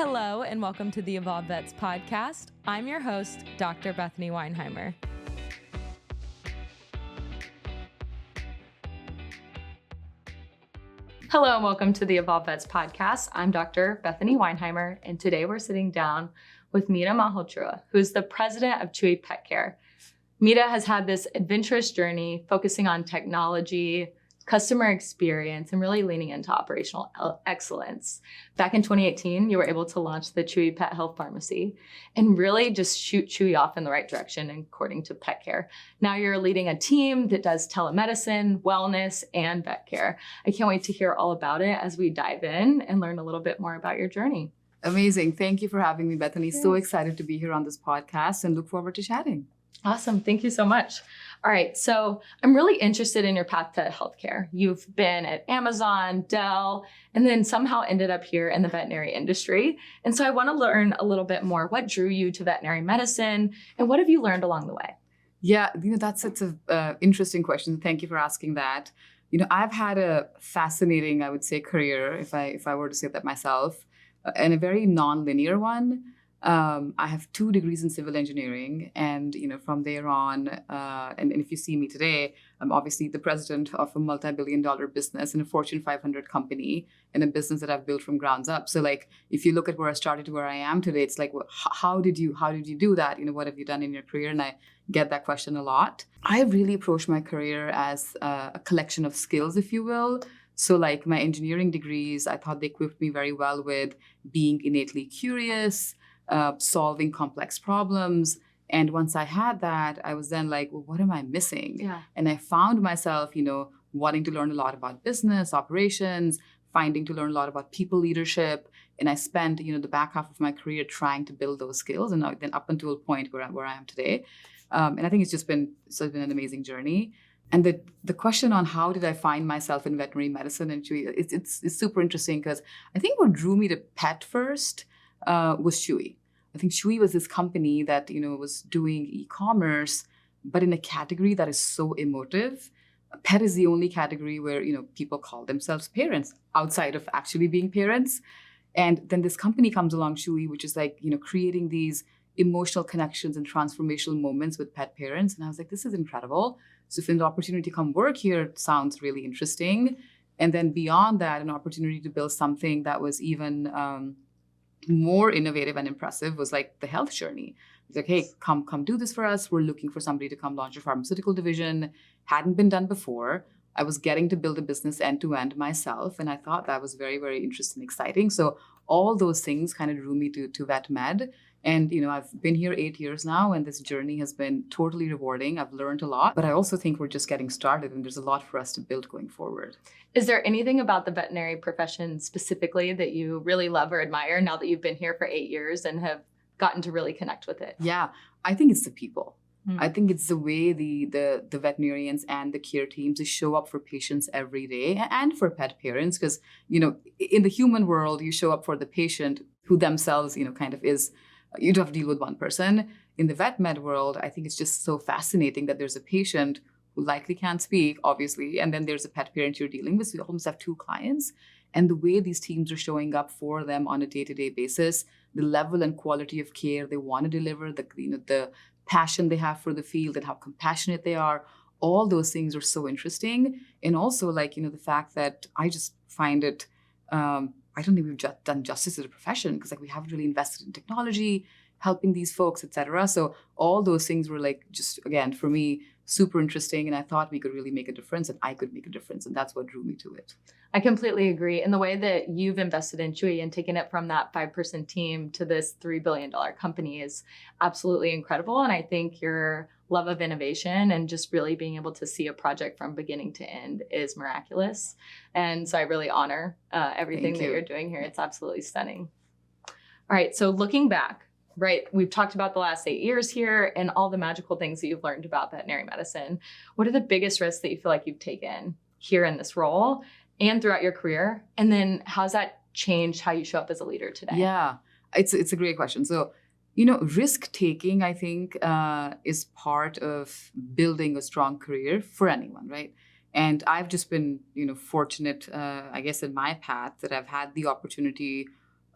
Hello, and welcome to the Evolve Vets podcast. I'm your host, Dr. Bethany Weinheimer. Hello, and welcome to the Evolve Vets podcast. I'm Dr. Bethany Weinheimer, and today we're sitting down with Mita Malhotra, who's the president of Chewy Pet Care. Mita has had this adventurous journey focusing on technology, customer experience, and really leaning into operational excellence. Back in 2018, you were able to launch the Chewy Pet Health Pharmacy and really just shoot Chewy off in the right direction according to pet care. Now you're leading a team that does telemedicine, wellness, and vet care. I can't wait to hear all about it as we dive in and learn a little bit more about your journey. Amazing. Thank you for having me, Bethany. Yes. So excited to be here on this podcast and look forward to chatting. Awesome. Thank you so much. All right. So I'm really interested in your path to healthcare. You've been at Amazon, Dell, and then somehow ended up here in the veterinary industry. And so I want to learn a little bit more. What drew you to veterinary medicine and what have you learned along the way? Yeah, that's such an interesting question. Thank you for asking that. I've had a fascinating, I would say, career, if I were to say that myself, and a very non-linear one. I have 2 degrees in civil engineering, and from there on, and if you see me today, I'm obviously the president of a multi-billion-dollar business in a Fortune 500 company, in a business that I've built from grounds up. So, if you look at where I started to where I am today, it's like, how did you do that? What have you done in your career? And I get that question a lot. I really approach my career as a collection of skills, if you will. So my engineering degrees, I thought they equipped me very well with being innately curious, solving complex problems. And once I had that, I was then like, well, what am I missing? Yeah. And I found myself, wanting to learn a lot about business, operations, finding to learn a lot about people leadership. And I spent, the back half of my career trying to build those skills. And then up until a point where I am today. And I think it's been an amazing journey. And the question on how did I find myself in veterinary medicine and Chewy, it's super interesting because I think what drew me to pet first was Chewy. I think Chewy was this company that, was doing e-commerce, but in a category that is so emotive. Pet is the only category where, people call themselves parents outside of actually being parents. And then this company comes along, Chewy, which is creating these emotional connections and transformational moments with pet parents. And I was like, this is incredible. So if an opportunity to come work here, it sounds really interesting. And then beyond that, an opportunity to build something that was even more innovative and impressive was the health journey. It's like, hey, come do this for us. We're looking for somebody to come launch a pharmaceutical division. Hadn't been done before. I was getting to build a business end to end myself. And I thought that was very, very interesting, exciting. So all those things kind of drew me to vet med. And, I've been here 8 years now, and this journey has been totally rewarding. I've learned a lot, but I also think we're just getting started, and there's a lot for us to build going forward. Is there anything about the veterinary profession specifically that you really love or admire now that you've been here for 8 years and have gotten to really connect with it? Yeah, I think it's the people. I think it's the way the veterinarians and the care teams show up for patients every day and for pet parents. Because, in the human world, you show up for the patient who themselves, kind of is, you don't have to deal with one person. In the vet med world, I think it's just so fascinating that there's a patient who likely can't speak, obviously, and then there's a pet parent you're dealing with. So you almost have 2 clients. And the way these teams are showing up for them on a day-to-day basis, the level and quality of care they want to deliver, the passion they have for the field and how compassionate they are, all those things are so interesting. And also, the fact that I just find it, I don't think we've just done justice to the profession because we haven't really invested in technology, helping these folks, et cetera. So all those things were just, again, for me, super interesting. And I thought we could really make a difference and I could make a difference. And that's what drew me to it. I completely agree. And the way that you've invested in Chewy and taken it from that 5-person team to this $3 billion company is absolutely incredible. And I think your love of innovation and just really being able to see a project from beginning to end is miraculous. And so I really honor everything that you're doing here. It's absolutely stunning. All right. So looking back, right, we've talked about the last 8 years here and all the magical things that you've learned about veterinary medicine. What are the biggest risks that you feel like you've taken here in this role and throughout your career? And then how's that changed how you show up as a leader today? Yeah, it's a great question. So, risk taking, I think, is part of building a strong career for anyone, right? And I've just been, fortunate, I guess, in my path that I've had the opportunity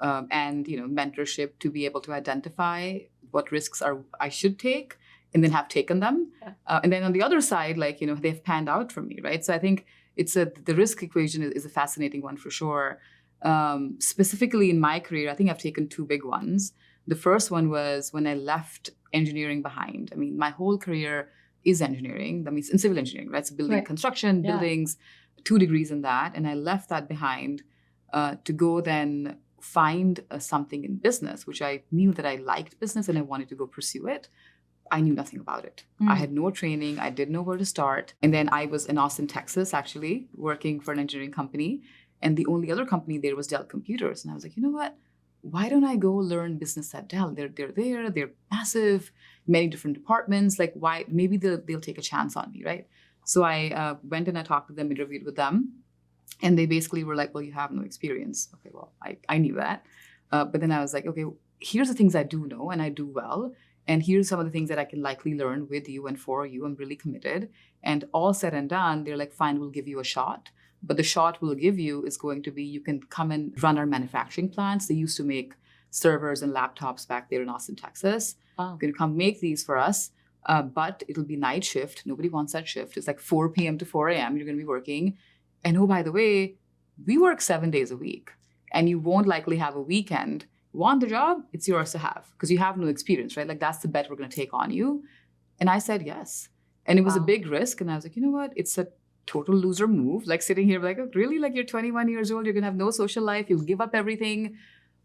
and mentorship to be able to identify what risks I should take, and then have taken them. And then on the other side, they've panned out for me, right? So I think the risk equation is a fascinating one for sure. Specifically in my career, I think I've taken two big ones. The first one was when I left engineering behind. I mean, my whole career is engineering. That means in civil engineering, right? So building, construction, buildings, 2 degrees in that. And I left that behind to go then find something in business, which I knew that I liked business and I wanted to go pursue it. I knew nothing about it. I had no training. I didn't know where to start. And then I was in Austin, Texas, actually, working for an engineering company. And the only other company there was Dell Computers. And I was like, you know what? Why don't I go learn business at Dell? They're there. They're massive, many different departments. Like, why? Maybe they'll take a chance on me, right? So I went and I talked to them, interviewed with them. And they basically were like, well, you have no experience. Okay, well, I knew that. But then I was like, okay, here's the things I do know and I do well. And here's some of the things that I can likely learn with you and for you. I'm really committed. And all said and done, they're like, fine, we'll give you a shot. But the shot we'll give you is going to be, you can come and run our manufacturing plants. They used to make servers and laptops back there in Austin, Texas. Wow. You're going to come make these for us. But it'll be night shift. Nobody wants that shift. It's like 4 p.m. to 4 a.m. You're going to be working. And oh, by the way, we work 7 days a week. And you won't likely have a weekend. Want the job? It's yours to have because you have no experience, right? Like that's the bet we're going to take on you. And I said yes. And it was a big risk. And I was like, you know what? It's a total loser move. Like sitting here like, oh, really? Like you're 21 years old. You're going to have no social life. You'll give up everything.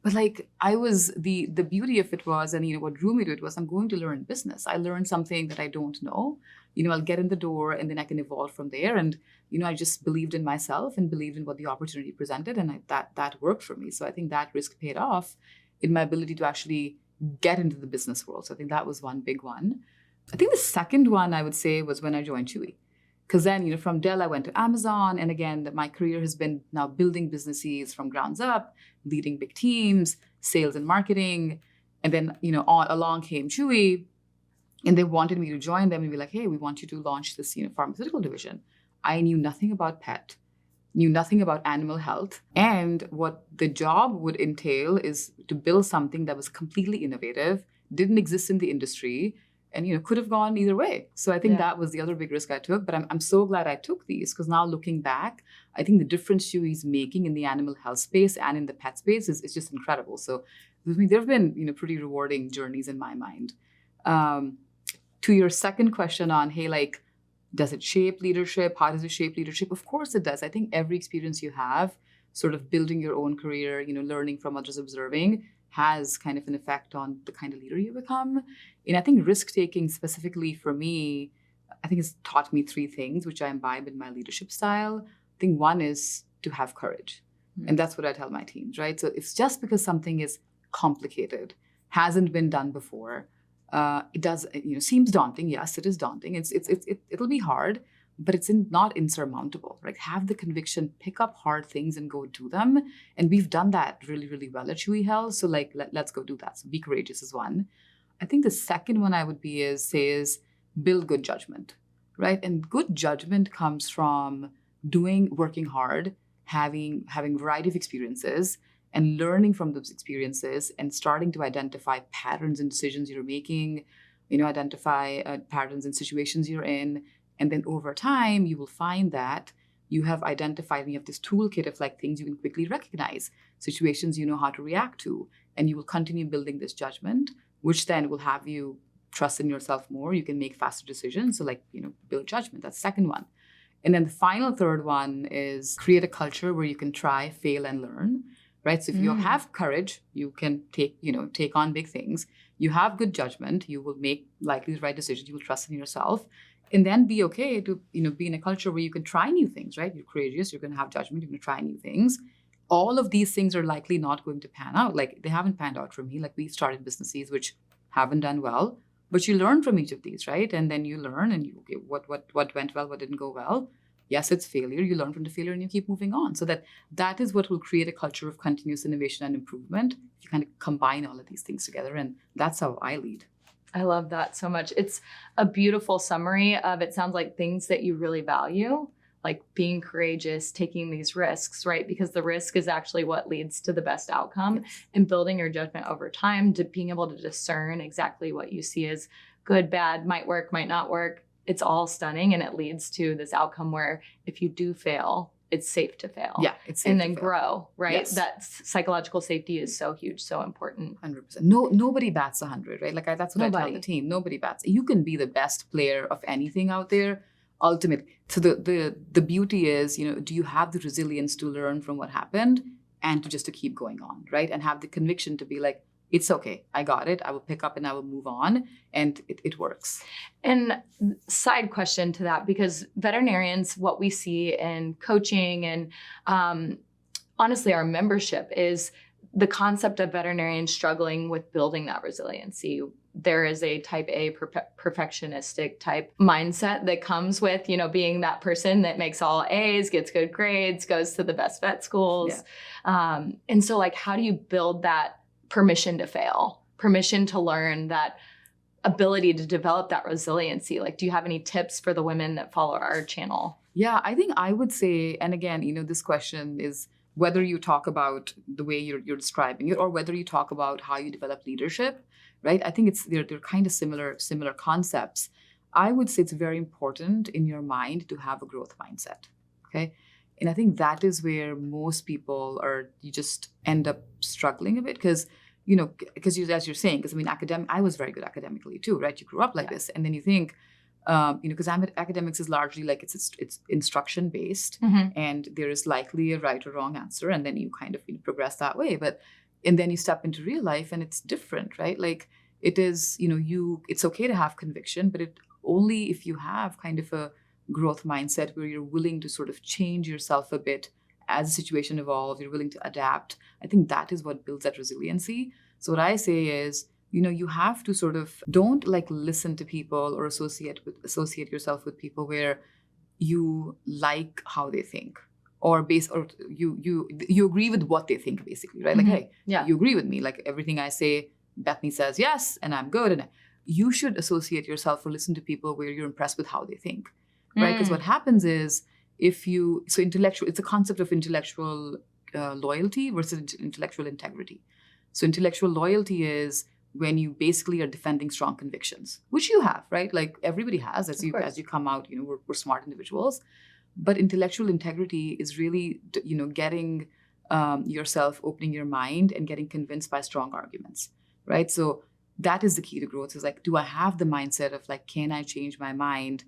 But like I was, the beauty of it was, and what drew me to it was I'm going to learn business. I learned something that I don't know. I'll get in the door and then I can evolve from there. And, I just believed in myself and believed in what the opportunity presented. And that worked for me. So I think that risk paid off in my ability to actually get into the business world. So I think that was one big one. I think the second one I would say was when I joined Chewy. Because then, from Dell, I went to Amazon. And again, my career has been now building businesses from grounds up, leading big teams, sales and marketing. And then, along came Chewy. And they wanted me to join them and be like, hey, we want you to launch this, pharmaceutical division. I knew nothing about pet, knew nothing about animal health. And what the job would entail is to build something that was completely innovative, didn't exist in the industry, and, could have gone either way. So I think that was the other big risk I took. But I'm so glad I took these because now looking back, I think the difference Chewy is making in the animal health space and in the pet space is just incredible. So there have been, pretty rewarding journeys in my mind. To your second question on, hey, like, does it shape leadership? How does it shape leadership? Of course it does. I think every experience you have, sort of building your own career, learning from others, observing, has kind of an effect on the kind of leader you become. And I think risk-taking specifically for me, I think it's taught me 3 things, which I imbibe in my leadership style. I think one is to have courage. Mm-hmm. And that's what I tell my teams, right? So it's just because something is complicated, hasn't been done before, it does, seems daunting. Yes, it is daunting. It'll be hard, but it's not insurmountable, right? Have the conviction, pick up hard things and go do them. And we've done that really, really well at Chewy Health. So let's go do that. So be courageous is one. I think the second one I would is build good judgment, right? And good judgment comes from working hard, having a variety of experiences, and learning from those experiences and starting to identify patterns in decisions you're making, identify patterns in situations you're in. And then over time, you will find that you have identified and you have this toolkit of things you can quickly recognize, situations you know how to react to, and you will continue building this judgment, which then will have you trust in yourself more. You can make faster decisions. So build judgment. That's the second one. And then the final third one is create a culture where you can try, fail, and learn. Right. So if you have courage, you can take on big things. You have good judgment. You will make likely the right decisions. You will trust in yourself, and then be okay to be in a culture where you can try new things. Right. You're courageous. You're going to have judgment. You're going to try new things. All of these things are likely not going to pan out. They haven't panned out for me. We've started businesses which haven't done well, but you learn from each of these, right? And then you learn and what went well, what didn't go well. Yes, it's failure. You learn from the failure and you keep moving on. So that is what will create a culture of continuous innovation and improvement. You kind of combine all of these things together, and that's how I lead. I love that so much. It's a beautiful summary of, it sounds like, things that you really value, like being courageous, taking these risks, right? Because the risk is actually what leads to the best outcome. Yes. And building your judgment over time to being able to discern exactly what you see as good, bad, might work, might not work. It's all stunning. And it leads to this outcome where if you do fail, it's safe to fail. Yeah, it's safe and to then fail. grow, right? Yes. That psychological safety is so huge, so important. 100%. Nobody bats 100, right? Like that's what I tell Nobody. the team. Nobody bats. You can be the best player of anything out there, ultimately. So the beauty is, do you have the resilience to learn from what happened and to keep going on, right? And have the conviction to be like, it's okay. I got it. I will pick up and I will move on. And it works. And side question to that, because veterinarians, what we see in coaching and honestly, our membership is the concept of veterinarians struggling with building that resiliency. There is a type A perfectionistic type mindset that comes with, being that person that makes all A's, gets good grades, goes to the best vet schools. Yeah. And so like, how do you build that permission to fail, permission to learn, that ability to develop that resiliency? Like, do you have any tips for the women that follow our channel? Yeah, I think I would say, and again, this question is whether you talk about the way you're describing it or whether you talk about how you develop leadership, right? I think they're kind of similar concepts. I would say it's very important in your mind to have a growth mindset, okay? And I think that is where most people you just end up struggling a bit because as you're saying, I was very good academically too, right? You grew up like this. And then you think, because academics is largely like it's instruction based, and there is likely a right or wrong answer. And then you kind of progress that way. And then you step into real life and it's different, right? Like it is, it's okay to have conviction, but it only if you have kind of a growth mindset where you're willing to sort of change yourself a bit as the situation evolves, you're willing to adapt. I think that is what builds that resiliency. So what I say is, you have to sort of don't like listen to people or associate yourself with people where you like how they think or you agree with what they think basically, right? Like, hey, yeah, you agree with me. Like everything I say, Bethany says yes, and I'm good. And you should associate yourself or listen to people where you're impressed with how they think. Right? Because what happens is it's a concept of intellectual loyalty versus intellectual integrity. So intellectual loyalty is when you basically are defending strong convictions, which you have, right? Like everybody has as you come out, we're smart individuals. But intellectual integrity is really, getting yourself, opening your mind and getting convinced by strong arguments, right? So that is the key to growth is like, do I have the mindset of like, can I change my mind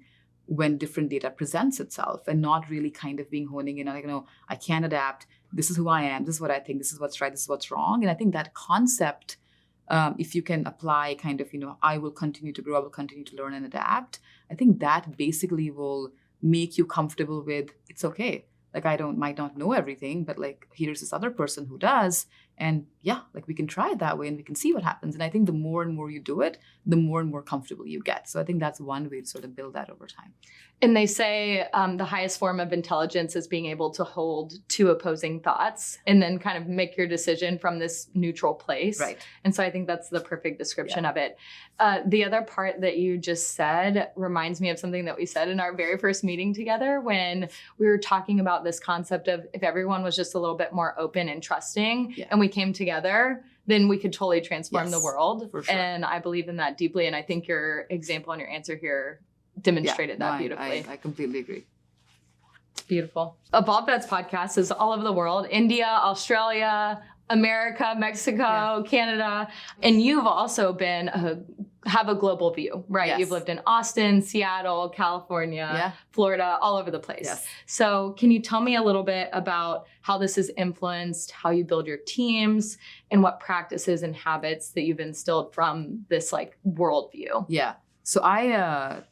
when different data presents itself and not really kind of being honing in on like, I can adapt. This is who I am. This is what I think. This is what's right. This is what's wrong. And I think that concept, if you can apply kind of, I will continue to grow, I will continue to learn and adapt. I think that basically will make you comfortable with it's okay. Like might not know everything, but like here's this other person who does. And yeah, like we can try it that way and we can see what happens. And I think the more and more you do it, the more and more comfortable you get. So I think that's one way to sort of build that over time. And they say the highest form of intelligence is being able to hold two opposing thoughts and then kind of make your decision from this neutral place. Right. And so I think that's the perfect description of it. The other part that you just said reminds me of something that we said in our very first meeting together when we were talking about this concept of if everyone was just a little bit more open and trusting and we came together, then we could totally transform the world. For sure. And I believe in that deeply. And I think your example and your answer here demonstrated that beautifully. I completely agree. It's beautiful. Evolve Vets podcast is all over the world, India, Australia, America, Mexico, Canada. And you've also have a global view, right? Yes. You've lived in Austin, Seattle, California, Florida, all over the place. Yes. So can you tell me a little bit about how this has influenced how you build your teams and what practices and habits that you've instilled from this like worldview? Yeah. So I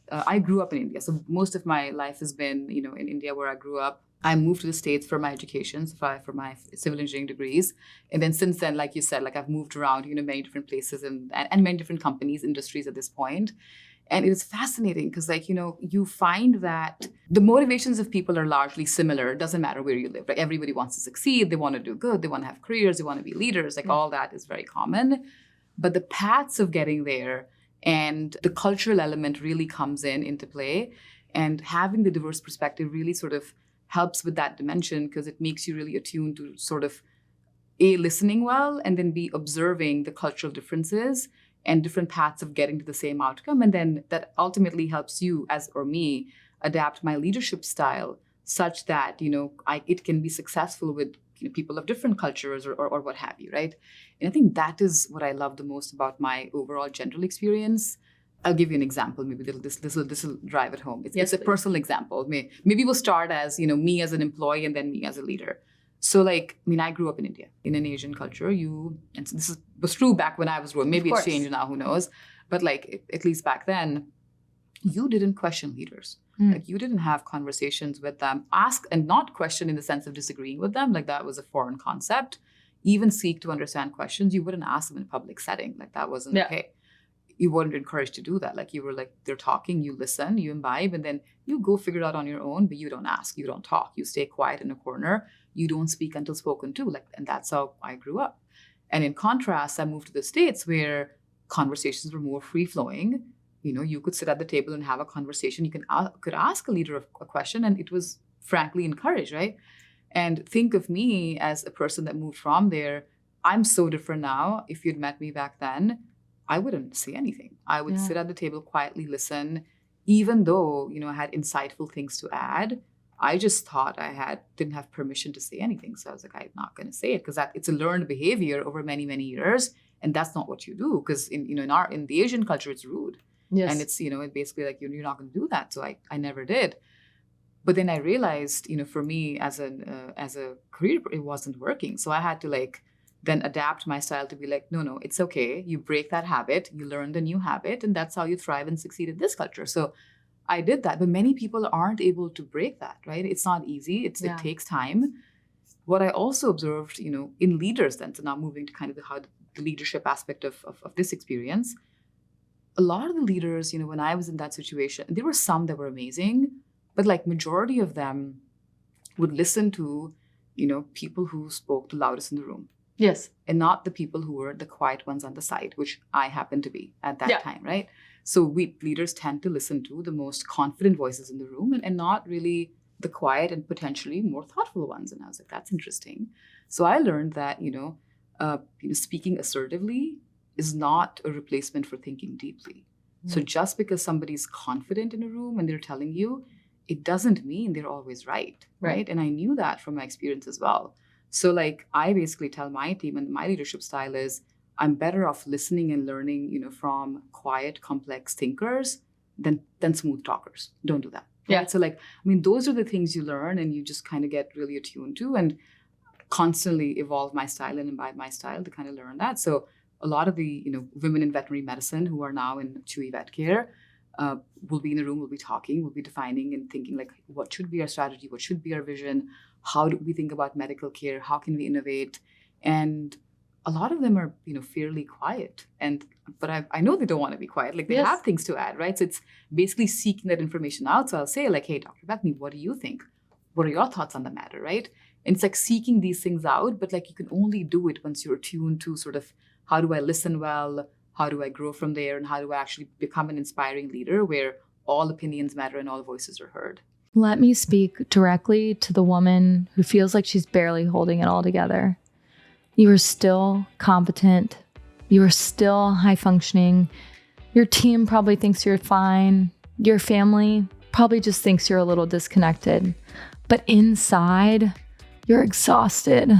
grew up in India. So most of my life has been, in India where I grew up. I moved to the States for my education, for my civil engineering degrees. And then since then, like you said, like I've moved around, many different places and many different companies, industries at this point. And it is fascinating because you find that the motivations of people are largely similar. It doesn't matter where you live. Like everybody wants to succeed. They want to do good. They want to have careers. They want to be leaders. Like all that is very common. But the paths of getting there and the cultural element really comes into play. And having the diverse perspective really sort of helps with that dimension, because it makes you really attuned to sort of A, listening well, and then B, observing the cultural differences and different paths of getting to the same outcome. And then that ultimately helps you or me adapt my leadership style such that, it can be successful with people of different cultures or what have you, right? And I think that is what I love the most about my overall general experience. I'll give you an example. Maybe this will drive it home. It's a personal example. Maybe we'll start as, me as an employee and then me as a leader. So I grew up in India, in an Asian culture. And so this was true back when I was growing. Maybe it's changed now, who knows? But at least back then, you didn't question leaders. You didn't have conversations with them, ask and not question in the sense of disagreeing with them. That was a foreign concept. Even seek to understand questions. You wouldn't ask them in a public setting. That wasn't okay. You weren't encouraged to do that. You were they're talking, you listen, you imbibe, and then you go figure it out on your own, but you don't ask, you don't talk, you stay quiet in a corner, you don't speak until spoken to. And that's how I grew up. And in contrast, I moved to the States where conversations were more free-flowing. You could sit at the table and have a conversation. You could ask a leader a question, and it was frankly encouraged, right? And think of me as a person that moved from there. I'm so different now. If you'd met me back then, I wouldn't say anything. I would sit at the table, quietly listen, even though, I had insightful things to add. I just thought didn't have permission to say anything. So I was I'm not going to say it, because it's a learned behavior over many, many years. And that's not what you do, because in the Asian culture, it's rude. Yes. And it's, it's basically you're not going to do that. So I never did. But then I realized, for me as a career, it wasn't working. So I had to then adapt my style to be no, it's okay. You break that habit, you learn the new habit, and that's how you thrive and succeed in this culture. So I did that. But many people aren't able to break that, right? It's not easy. It takes time. What I also observed, in leaders then, so now moving to kind of the leadership aspect of this experience, a lot of the leaders, when I was in that situation, there were some that were amazing, but majority of them would listen to, people who spoke the loudest in the room. Yes. And not the people who were the quiet ones on the side, which I happened to be at that time, right? So we leaders tend to listen to the most confident voices in the room and not really the quiet and potentially more thoughtful ones. And I was that's interesting. So I learned that, speaking assertively is not a replacement for thinking deeply. So just because somebody's confident in a room and they're telling you, it doesn't mean they're always right? And I knew that from my experience as well. So I basically tell my team, and my leadership style is, I'm better off listening and learning, from quiet, complex thinkers than smooth talkers. Don't do that. Yeah. Right? So those are the things you learn and you just kind of get really attuned to, and constantly evolve my style and imbibe my style to kind of learn that. So a lot of the, women in veterinary medicine who are now in Chewy Vet Care will be in the room, we'll be talking, we'll be defining and thinking what should be our strategy, what should be our vision, how do we think about medical care, how can we innovate? And a lot of them are, fairly quiet. But I know they don't want to be quiet. They have things to add, right? So it's basically seeking that information out. So I'll say hey, Dr. Bethany, what do you think? What are your thoughts on the matter, right? And it's seeking these things out, but you can only do it once you're attuned to sort of, how do I listen well? How do I grow from there? And how do I actually become an inspiring leader where all opinions matter and all voices are heard? Let me speak directly to the woman who feels like she's barely holding it all together. You are still competent. You are still high functioning. Your team probably thinks you're fine. Your family probably just thinks you're a little disconnected. But inside, you're exhausted,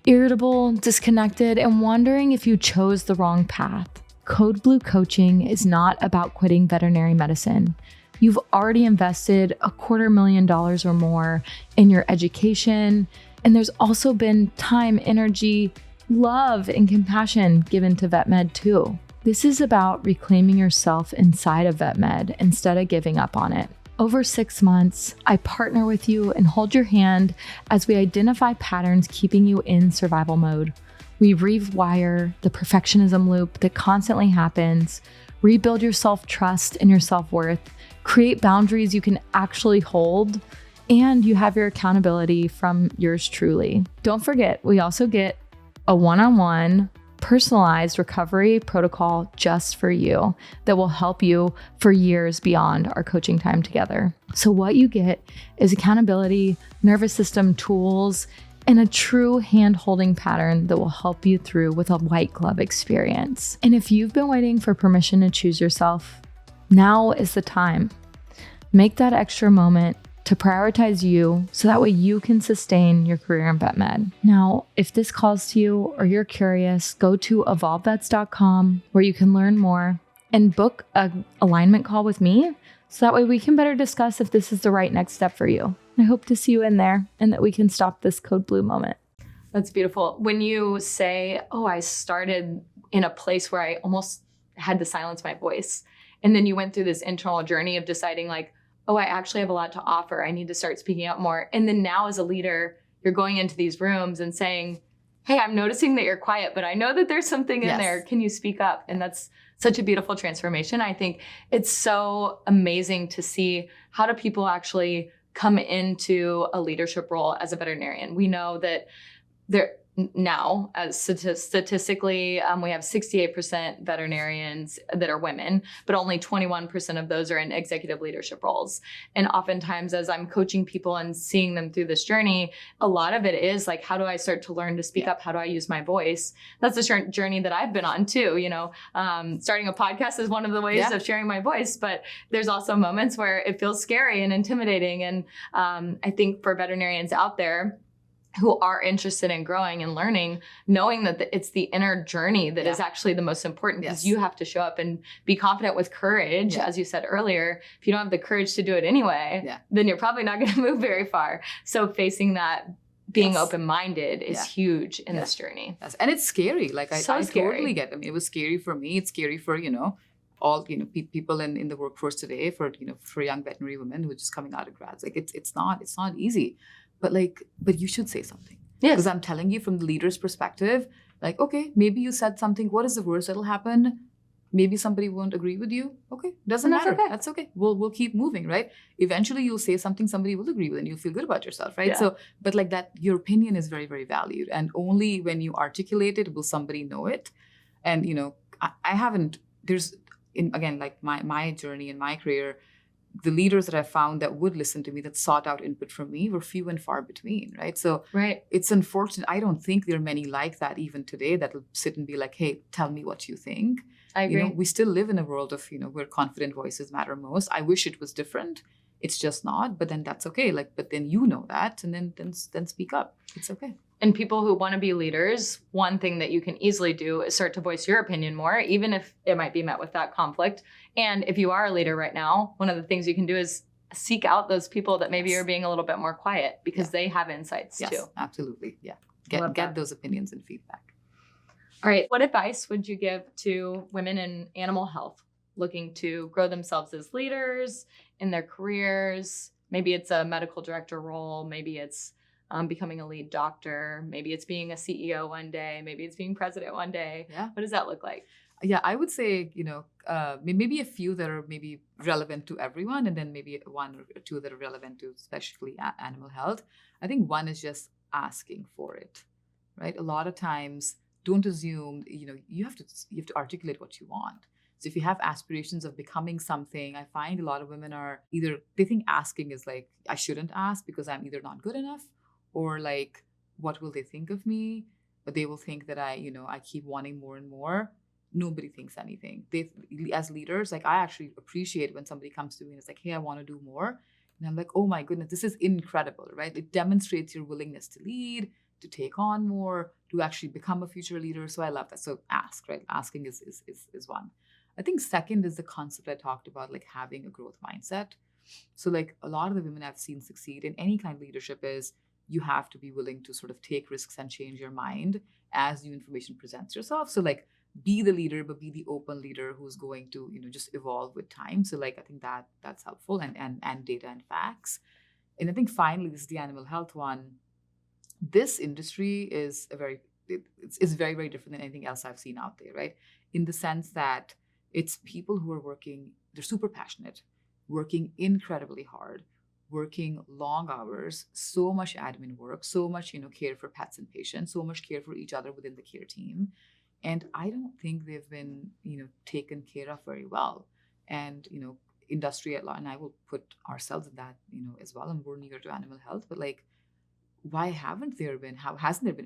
irritable, disconnected, and wondering if you chose the wrong path. Code Blue Coaching is not about quitting veterinary medicine. You've already invested $250,000 or more in your education, and there's also been time, energy, love, and compassion given to VetMed too. This is about reclaiming yourself inside of VetMed instead of giving up on it. Over 6 months, I partner with you and hold your hand as we identify patterns keeping you in survival mode. We rewire the perfectionism loop that constantly happens, rebuild your self-trust and your self-worth, create boundaries you can actually hold, and you have your accountability from yours truly. Don't forget, we also get a one-on-one personalized recovery protocol just for you that will help you for years beyond our coaching time together. So what you get is accountability, nervous system tools, and a true hand-holding pattern that will help you through with a white glove experience. And if you've been waiting for permission to choose yourself, now is the time. Make that extra moment to prioritize you so that way you can sustain your career in vet med. Now, if this calls to you or you're curious, go to evolvevets.com where you can learn more and book an alignment call with me so that way we can better discuss if this is the right next step for you. I hope to see you in there and that we can stop this code blue moment. That's beautiful. When you say, oh, I started in a place where I almost had to silence my voice, and then you went through this internal journey of deciding like, oh, I actually have a lot to offer. I need to start speaking out more. And then now as a leader, you're going into these rooms and saying, hey, I'm noticing that you're quiet, but I know that there's something in there. Can you speak up? And that's such a beautiful transformation. I think it's so amazing to see how do people actually come into a leadership role as a veterinarian. We know that there now, as statistically, we have 68% veterinarians that are women, but only 21% of those are in executive leadership roles. And oftentimes, as I'm coaching people and seeing them through this journey, a lot of it is like, how do I start to learn to speak up? How do I use my voice? That's a journey that I've been on too. You know, starting a podcast is one of the ways of sharing my voice, but there's also moments where it feels scary and intimidating. And I think for veterinarians out there who are interested in growing and learning, knowing that it's the inner journey that is actually the most important, because you have to show up and be confident with courage. As you said earlier, if you don't have the courage to do it anyway, then you're probably not going to move very far. So facing that, being open-minded is huge in this journey. And it's scary. Like I totally get it. I mean, it was scary for me. It's scary for, all, people in the workforce today, for young veterinary women who are just coming out of grads. Like it's not easy. But you should say something. Yes. Because I'm telling you from the leader's perspective, like, okay, maybe you said something. What is the worst that'll happen? Maybe somebody won't agree with you. Okay, doesn't matter. Okay. That's okay. We'll keep moving, right? Eventually you'll say something somebody will agree with and you'll feel good about yourself, right? So, but like that, your opinion is very, very valued. And only when you articulate it will somebody know it. And, I haven't, again, like my journey in my career, the leaders that I found that would listen to me, that sought out input from me, were few and far between, right? So it's unfortunate. I don't think there are many like that even today that will sit and be like, hey, tell me what you think. I agree. We still live in a world of, where confident voices matter most. I wish it was different. It's just not, but then that's okay. But then that, and then speak up. It's okay. And people who want to be leaders, one thing that you can easily do is start to voice your opinion more, even if it might be met with that conflict. And if you are a leader right now, one of the things you can do is seek out those people that maybe are being a little bit more quiet, because they have insights too. Absolutely. Yeah. Get those opinions and feedback. All right. What advice would you give to women in animal health looking to grow themselves as leaders in their careers? Maybe it's a medical director role. Maybe it's becoming a lead doctor. Maybe it's being a CEO one day. Maybe it's being president one day. Yeah. What does that look like? Yeah, I would say, maybe a few that are maybe relevant to everyone, and then maybe one or two that are relevant to especially animal health. I think one is just asking for it, right? A lot of times, don't assume, you have to articulate what you want. So if you have aspirations of becoming something, I find a lot of women are they think asking is like, I shouldn't ask because I'm either not good enough, or like, what will they think of me? But they will think that I keep wanting more and more. Nobody thinks anything. As leaders, like, I actually appreciate when somebody comes to me and is like, hey, I want to do more. And I'm like, oh my goodness, this is incredible, right? It demonstrates your willingness to lead, to take on more, to actually become a future leader. So I love that. So ask, right? Asking is one. I think second is the concept I talked about, like having a growth mindset. So like a lot of the women I've seen succeed in any kind of leadership is you have to be willing to sort of take risks and change your mind as new information presents yourself. So like, be the leader, but be the open leader who's going to, just evolve with time. So like, I think that's helpful, and data and facts. And I think finally, this is the animal health one. This industry is it's very, very different than anything else I've seen out there, right? In the sense that it's people who are working, they're super passionate, working incredibly hard, working long hours, so much admin work, so much, care for pets and patients, so much care for each other within the care team. And I don't think they've been, taken care of very well. And, industry at large, and I will put ourselves in that, as well. And we're near to animal health, but like, why hasn't there been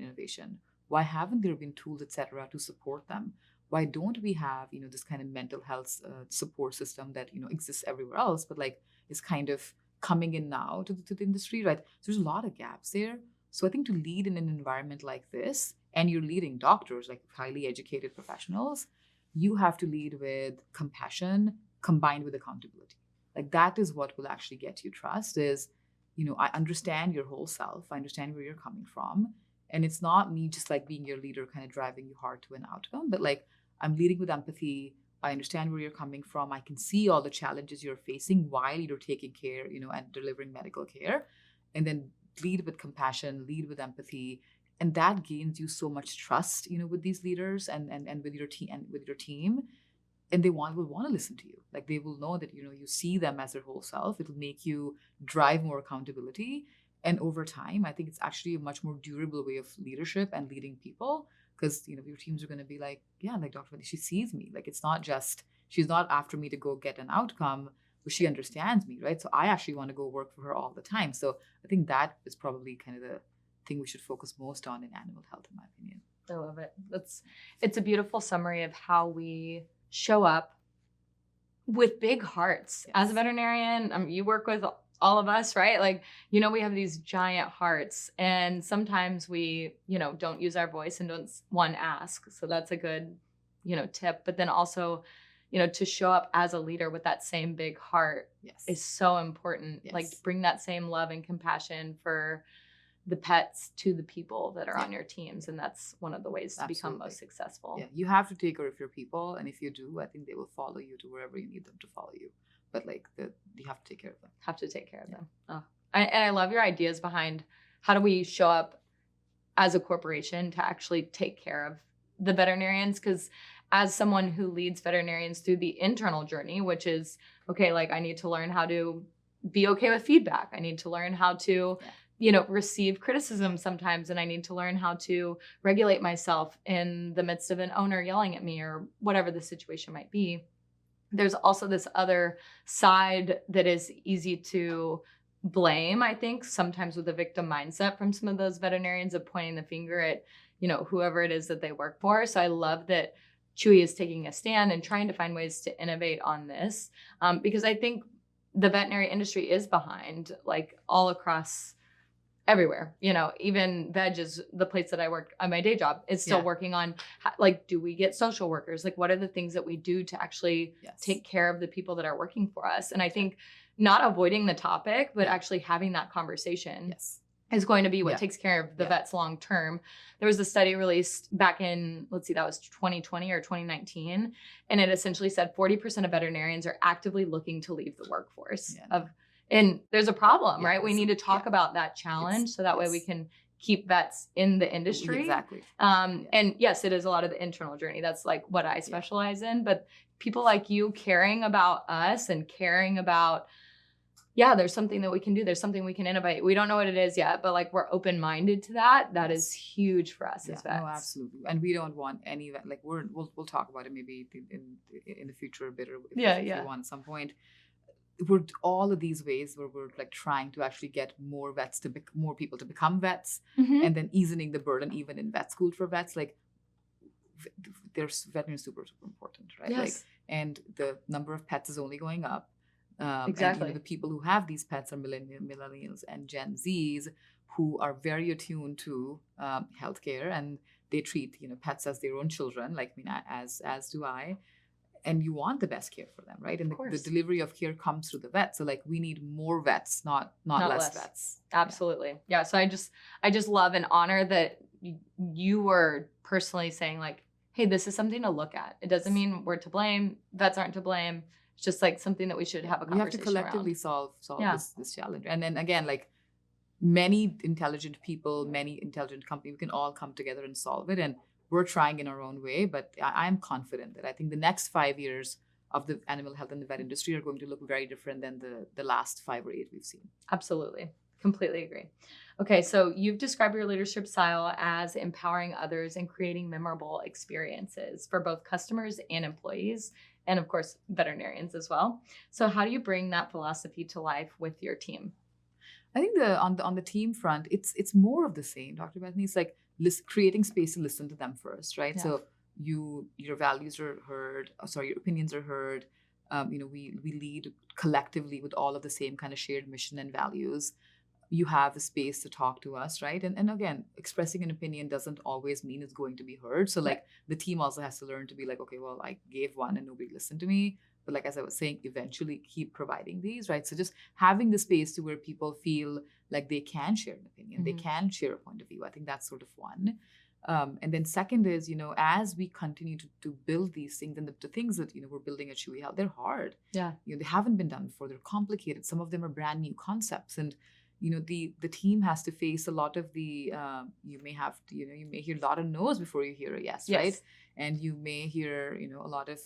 innovation? Why haven't there been tools, etc., to support them? Why don't we have, this kind of mental health support system that, exists everywhere else, but like is kind of coming in now to the industry, right? So there's a lot of gaps there. So I think to lead in an environment like this, and you're leading doctors, like highly educated professionals, you have to lead with compassion combined with accountability. Like that is what will actually get you trust is, I understand your whole self. I understand where you're coming from. And it's not me just like being your leader, kind of driving you hard to an outcome, but like I'm leading with empathy. I understand where you're coming from. I can see all the challenges you're facing while you're taking care, and delivering medical care. And then lead with compassion, lead with empathy. And that gains you so much trust, with these leaders and with your team. And they will want to listen to you. Like they will know that, you see them as their whole self. It'll make you drive more accountability. And over time, I think it's actually a much more durable way of leadership and leading people because, your teams are going to be like, yeah, like Dr. Vati, she sees me. Like it's not just, she's not after me to go get an outcome, but she understands me, right? So I actually want to go work for her all the time. So I think that is probably kind of the thing we should focus most on in animal health, in my opinion. I love it. It's a beautiful summary of how we show up with big hearts. Yes. As a veterinarian, you work with all of us, right? Like, we have these giant hearts and sometimes we, don't use our voice and don't want to ask. So that's a good, tip. But then also, to show up as a leader with that same big heart is so important. Yes. Like bring that same love and compassion for the pets to the people that are on your teams. And that's one of the ways to become most successful. Yeah, you have to take care of your people. And if you do, I think they will follow you to wherever you need them to follow you. But like you have to take care of them. Have to take care of them. Oh. And I love your ideas behind how do we show up as a corporation to actually take care of the veterinarians? Because as someone who leads veterinarians through the internal journey, which is, okay, like I need to learn how to be okay with feedback. I need to learn how to receive criticism sometimes. And I need to learn how to regulate myself in the midst of an owner yelling at me or whatever the situation might be. There's also this other side that is easy to blame, I think, sometimes with a victim mindset from some of those veterinarians of pointing the finger at, whoever it is that they work for. So I love that Chewy is taking a stand and trying to find ways to innovate on this because I think the veterinary industry is behind, like all across everywhere, even Veg is the place that I work on my day job is still working on like, do we get social workers? Like, what are the things that we do to actually take care of the people that are working for us? And I think not avoiding the topic, but actually having that conversation is going to be what takes care of the vets long term. There was a study released back in, that was 2020 or 2019. And it essentially said 40% of veterinarians are actively looking to leave the workforce and there's a problem, right? We need to talk about that challenge so that way we can keep vets in the industry. Exactly. And yes, it is a lot of the internal journey. That's like what I specialize in, but people like you caring about us and caring about, there's something that we can do. There's something we can innovate. We don't know what it is yet, but like we're open-minded to that. That is huge for us as vets. No, absolutely. And we don't want any, like we'll talk about it maybe in the future a bit or if you want at some point. We're all of these ways where we're like trying to actually get more vets more people to become vets and then easing the burden even in vet school for vets. Like there's veterinary super important, right? Yes. Like, and the number of pets is only going up. Exactly. And, the people who have these pets are millennials and Gen Zs who are very attuned to healthcare and they treat pets as their own children, like as do I. And you want the best care for them, right? And the delivery of care comes through the vet. So like we need more vets, not less vets. Absolutely. Yeah. So I just love and honor that you were personally saying like, hey, this is something to look at. It doesn't mean we're to blame. Vets aren't to blame. It's just like something that we should have a conversation. We have to collectively around. solve this challenge. And then again, like many intelligent people, many intelligent companies, we can all come together and solve it. And we're trying in our own way, but I'm confident that I think the next 5 years of the animal health and the vet industry are going to look very different than the last 5 or 8 we've seen. Absolutely. Completely agree. Okay, so you've described your leadership style as empowering others and creating memorable experiences for both customers and employees, and of course, veterinarians as well. So how do you bring that philosophy to life with your team? I think on the team front, it's more of the same, Dr. Bethany. It's like creating space to listen to them first, right? Yeah. So your values are heard. Your opinions are heard. We lead collectively with all of the same kind of shared mission and values. You have the space to talk to us, right? And again, expressing an opinion doesn't always mean it's going to be heard. So like the team also has to learn to be like, okay, well, I gave one and nobody listened to me. But like, as I was saying, eventually keep providing these, right? So just having the space to where people feel like they can share an opinion, they can share a point of view. I think that's sort of one. And then second is, as we continue to build these things, and the things that, we're building at Chewy Health, they're hard. Yeah. They haven't been done before. They're complicated. Some of them are brand new concepts. And, the team has to face a lot of the, you may hear a lot of no's before you hear a yes, right? And you may hear, a lot of,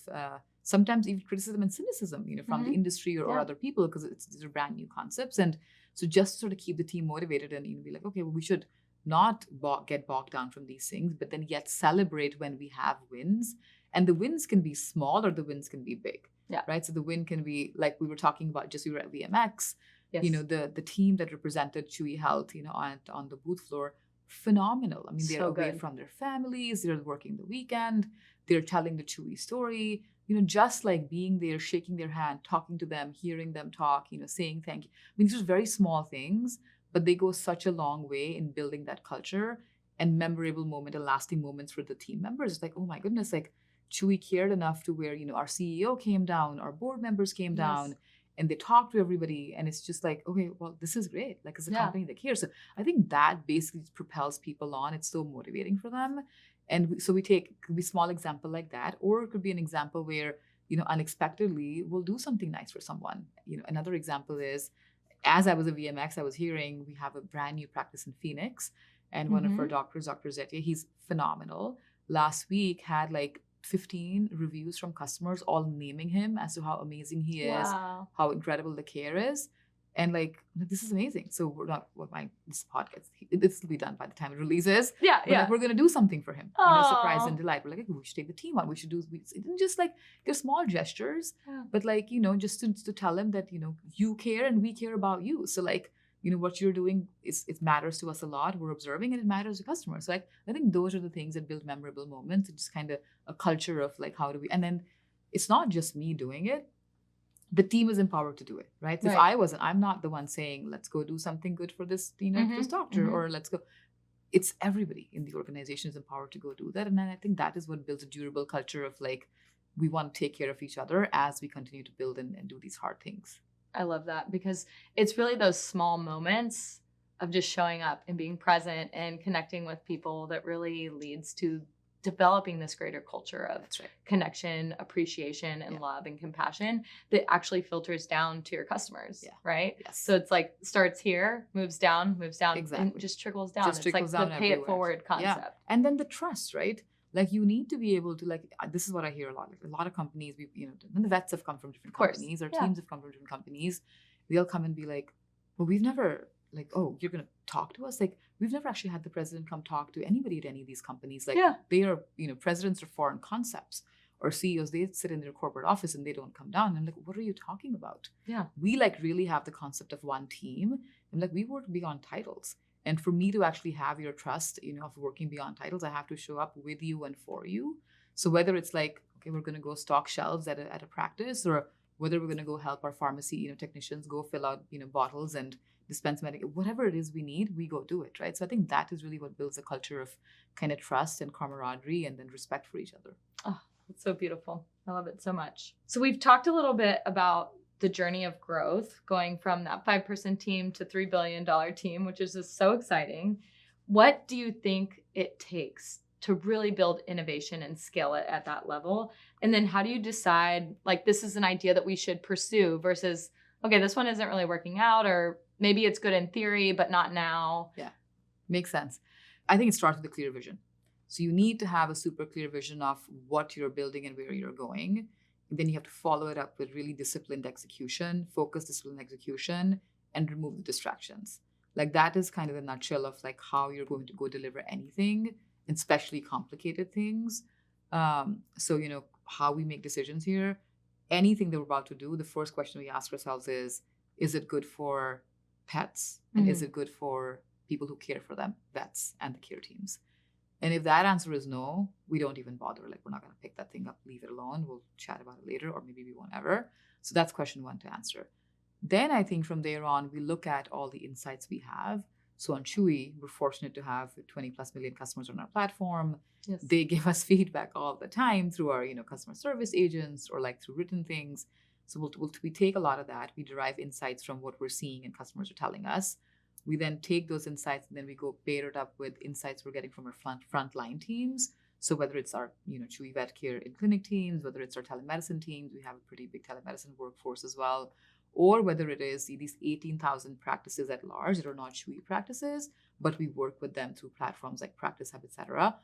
sometimes even criticism and cynicism, from the industry or other people, because these are brand new concepts. And so just to sort of keep the team motivated and, be like, okay, well, we should not get bogged down from these things, but then yet celebrate when we have wins. And the wins can be small or the wins can be big, right? So the win can be like we were talking about, just we were at VMX, the team that represented Chewy Health, on the booth floor, phenomenal. I mean, they're away from their families, they're working the weekend, they're telling the Chewy story, just like being there, shaking their hand, talking to them, hearing them talk, saying thank you. I mean, these are very small things, but they go such a long way in building that culture and memorable moment and lasting moments for the team members. It's like, oh my goodness, like Chewy cared enough to where, our CEO came down, our board members came down, and they talked to everybody. And it's just like, okay, well, this is great. Like, it's a company that cares. So I think that basically propels people on. It's so motivating for them. And so it could be a small example like that, or it could be an example where, unexpectedly we'll do something nice for someone. Another example is, as I was at VMX, I was hearing we have a brand new practice in Phoenix, and one of our doctors, Dr. Zetia, he's phenomenal. Last week had like 15 reviews from customers, all naming him as to how amazing he is, how incredible the care is. And like, this is amazing. So we're not, this podcast, this will be done by the time it releases. But like, we're going to do something for him. Surprise and delight. We're like, we should take the team on. We should do, it didn't just like, they're small gestures, but like, just to tell him that, you care and we care about you. So like, what you're doing it matters to us a lot. We're observing and it matters to customers. So like, I think those are the things that build memorable moments. It's just kind of a culture of like, how do we, and then it's not just me doing it. The team is empowered to do it, right? So if I'm not the one saying, let's go do something good for this, this doctor, or let's go. It's everybody in the organization is empowered to go do that. And then I think that is what builds a durable culture of like, we want to take care of each other as we continue to build and do these hard things. I love that, because it's really those small moments of just showing up and being present and connecting with people that really leads to developing this greater culture of connection, appreciation, and love and compassion that actually filters down to your customers, right? Yes. So it's like starts here, moves down, exactly. and just trickles down. It's like the pay it forward concept. Yeah. And then the trust, right? Like you need to be able to this is what I hear a lot. Like a lot of companies, and the vets have come from different companies, our teams have come from different companies. They'll come and be like, well, we've never like, oh, you're going to talk to us? Like, we've never actually had the president come talk to anybody at any of these companies. Like, they are, presidents are foreign concepts, or CEOs, they sit in their corporate office and they don't come down. I'm like, what are you talking about? Yeah. We like really have the concept of one team. I'm like, we work beyond titles. And for me to actually have your trust, of working beyond titles, I have to show up with you and for you. So whether it's like, okay, we're going to go stock shelves at a practice, or whether we're going to go help our pharmacy, technicians go fill out, bottles and dispense medication, whatever it is we need, we go do it, right? So I think that is really what builds a culture of kind of trust and camaraderie and then respect for each other. Oh, that's so beautiful. I love it so much. So we've talked a little bit about the journey of growth, going from that 5-person team to $3 billion team, which is just so exciting. What do you think it takes to really build innovation and scale it at that level? And then how do you decide, like, this is an idea that we should pursue versus, okay, this one isn't really working out, or maybe it's good in theory, but not now? Yeah, makes sense. I think it starts with a clear vision. So you need to have a super clear vision of what you're building and where you're going. And then you have to follow it up with really disciplined execution, focused disciplined execution, and remove the distractions. Like that is kind of the nutshell of like how you're going to go deliver anything, especially complicated things. So, how we make decisions here, anything that we're about to do, the first question we ask ourselves is it good for pets? And is it good for people who care for them, vets and the care teams? And if that answer is no, we don't even bother. Like, we're not going to pick that thing up, leave it alone. We'll chat about it later, or maybe we won't ever. So that's question one to answer. Then I think from there on, we look at all the insights we have. So on Chewy, we're fortunate to have 20 plus million customers on our platform. Yes. They give us feedback all the time through our, customer service agents or like through written things. So we take a lot of that. We derive insights from what we're seeing and customers are telling us. We then take those insights and then we go pair it up with insights we're getting from our frontline teams. So whether it's our, Chewy Vet Care in clinic teams, whether it's our telemedicine teams, we have a pretty big telemedicine workforce as well, or whether it is these 18,000 practices at large that are not Chewy practices, but we work with them through platforms like Practice Hub, et cetera.